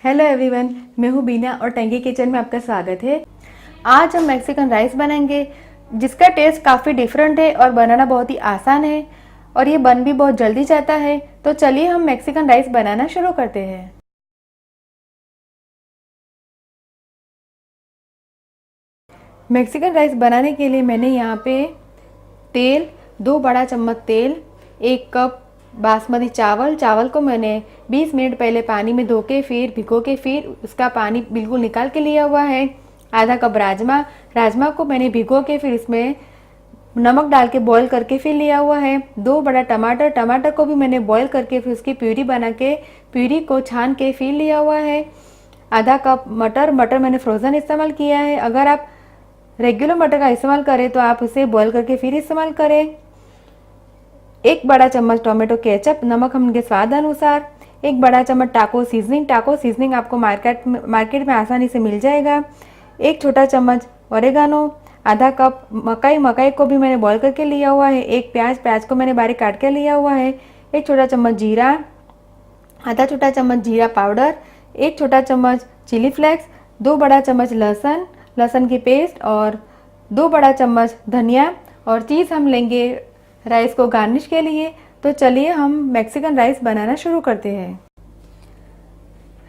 Hello everyone, मैं हूँ बीना और टंगी किचन में आपका स्वागत है। आज हम मैक्सिकन राइस बनाएंगे जिसका टेस्ट काफ़ी डिफरेंट है और बनाना बहुत ही आसान है और ये बन भी बहुत जल्दी जाता है। तो चलिए हम मैक्सिकन राइस बनाना शुरू करते हैं। मैक्सिकन राइस बनाने के लिए मैंने यहाँ पे तेल, 2 बड़ा चम्मच तेल, 1 कप बासमती चावल को मैंने 20 मिनट पहले पानी में धो के फिर भिगो के फिर उसका पानी बिल्कुल निकाल के लिया हुआ है। आधा कप राजमा को मैंने भिगो के फिर इसमें नमक डाल के बॉईल करके फिर लिया हुआ है। 2 बड़ा टमाटर को भी मैंने बॉईल करके फिर उसकी प्यूरी बना के प्यूरी को छान के फिर लिया हुआ है। आधा कप मटर मैंने फ्रोज़न इस्तेमाल किया है। अगर आप रेगुलर मटर का इस्तेमाल करें तो आप उसे बॉईल करके फिर इस्तेमाल करें। 1 बड़ा चम्मच टोमेटो केचप, नमक हमके स्वाद अनुसार। 1 बड़ा चम्मच टाको सीजनिंग आपको मार्केट में आसानी से मिल जाएगा। 1 छोटा चम्मच ओरेगानो। आधा कप मकई को भी मैंने बॉईल करके लिया हुआ है। 1 प्याज को मैंने बारीक काट के लिया हुआ है। 1 छोटा चम्मच जीरा, आधा छोटा चम्मच जीरा पाउडर, 1 छोटा चम्मच चिली फ्लेक्स, 2 बड़ा चम्मच लहसुन की पेस्ट और 2 बड़ा चम्मच धनिया और चीज़ हम लेंगे राइस को गार्निश के लिए। तो चलिए हम मैक्सिकन राइस बनाना शुरू करते हैं।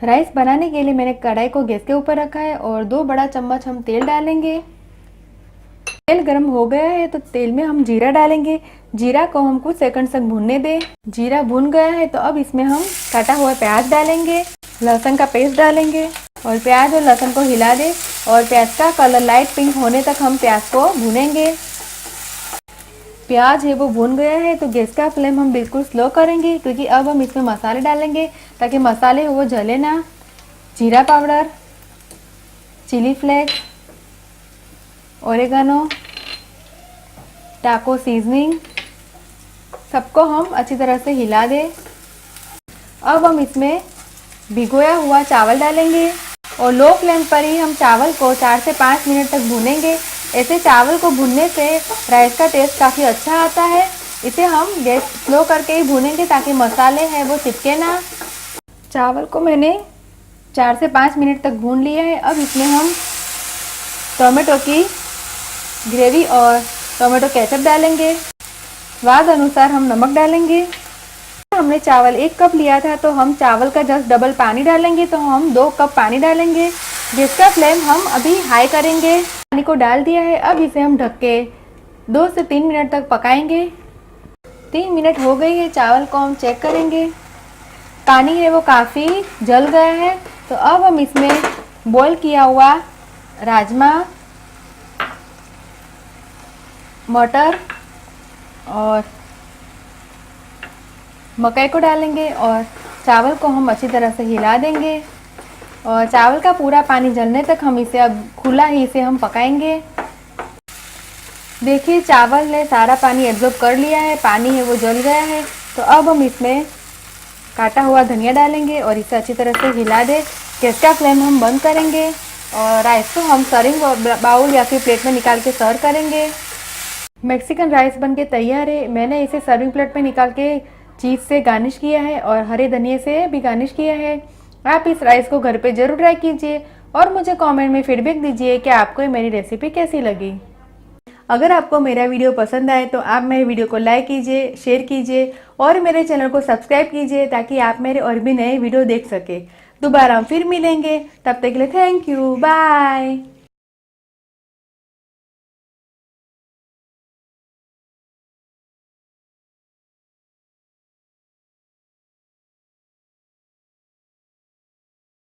राइस बनाने के लिए मैंने कढ़ाई को गैस के ऊपर रखा है और 2 बड़ा चम्मच हम तेल डालेंगे। तेल गर्म हो गया है तो तेल में हम जीरा डालेंगे। जीरा को हम कुछ सेकंड तक भूनने दें। जीरा भून गया है तो अब इसमें हम काटा हुआ प्याज डालेंगे, लहसुन का पेस्ट डालेंगे और प्याज और लहसुन को हिला दें और प्याज का कलर लाइट पिंक होने तक हम प्याज को भूनेंगे। प्याज है वो भून गया है तो गैस का फ्लेम हम बिल्कुल स्लो करेंगे क्योंकि अब हम इसमें मसाले डालेंगे ताकि मसाले वो जले ना। जीरा पाउडर, चिली फ्लेक्स, ओरेगानो, टाको सीजनिंग, सबको हम अच्छी तरह से हिला दें। अब हम इसमें भिगोया हुआ चावल डालेंगे और लो फ्लेम पर ही हम चावल को 4 से 5 मिनट तक भूनेंगे। ऐसे चावल को भूनने से राइस का टेस्ट काफ़ी अच्छा आता है। इसे हम गैस स्लो करके ही भूनेंगे ताकि मसाले हैं वो चिपके ना। चावल को मैंने 4 से 5 मिनट तक भून लिया है। अब इसमें हम टोमेटो की ग्रेवी और टोमेटो केचप डालेंगे। स्वाद अनुसार हम नमक डालेंगे। हमने चावल 1 कप लिया था तो हम चावल का जस्ट डबल पानी डालेंगे, तो हम 2 कप पानी डालेंगे। गैस का फ्लेम हम अभी हाई करेंगे। पानी को डाल दिया है। अब इसे हम ढक के 2 से 3 मिनट तक पकाएंगे। 3 मिनट हो गई है, चावल को हम चेक करेंगे। पानी है वो काफ़ी जल गया है तो अब हम इसमें बॉईल किया हुआ राजमा, मटर और मकई को डालेंगे और चावल को हम अच्छी तरह से हिला देंगे और चावल का पूरा पानी जलने तक हम इसे अब खुला ही इसे हम पकाएंगे। देखिए चावल ने सारा पानी एब्जॉर्ब कर लिया है, पानी है वो जल गया है। तो अब हम इसमें काटा हुआ धनिया डालेंगे और इसे अच्छी तरह से हिला दे। गैस का फ्लेम हम बंद करेंगे और राइस को हम सर्विंग बाउल या फिर प्लेट में निकाल के सर्व करेंगे। मैक्सिकन राइस बनके तैयार है। मैंने इसे सर्विंग प्लेट में निकाल के चीज़ से गार्निश किया है और हरे धनिए से भी गार्निश किया है। आप इस राइस को घर पे ज़रूर ट्राई कीजिए और मुझे कमेंट में फीडबैक दीजिए कि आपको मेरी रेसिपी कैसी लगी। अगर आपको मेरा वीडियो पसंद आए तो आप मेरे वीडियो को लाइक कीजिए, शेयर कीजिए और मेरे चैनल को सब्सक्राइब कीजिए ताकि आप मेरे और भी नए वीडियो देख सके। दोबारा हम फिर मिलेंगे, तब तक के लिए थैंक यू, बाय।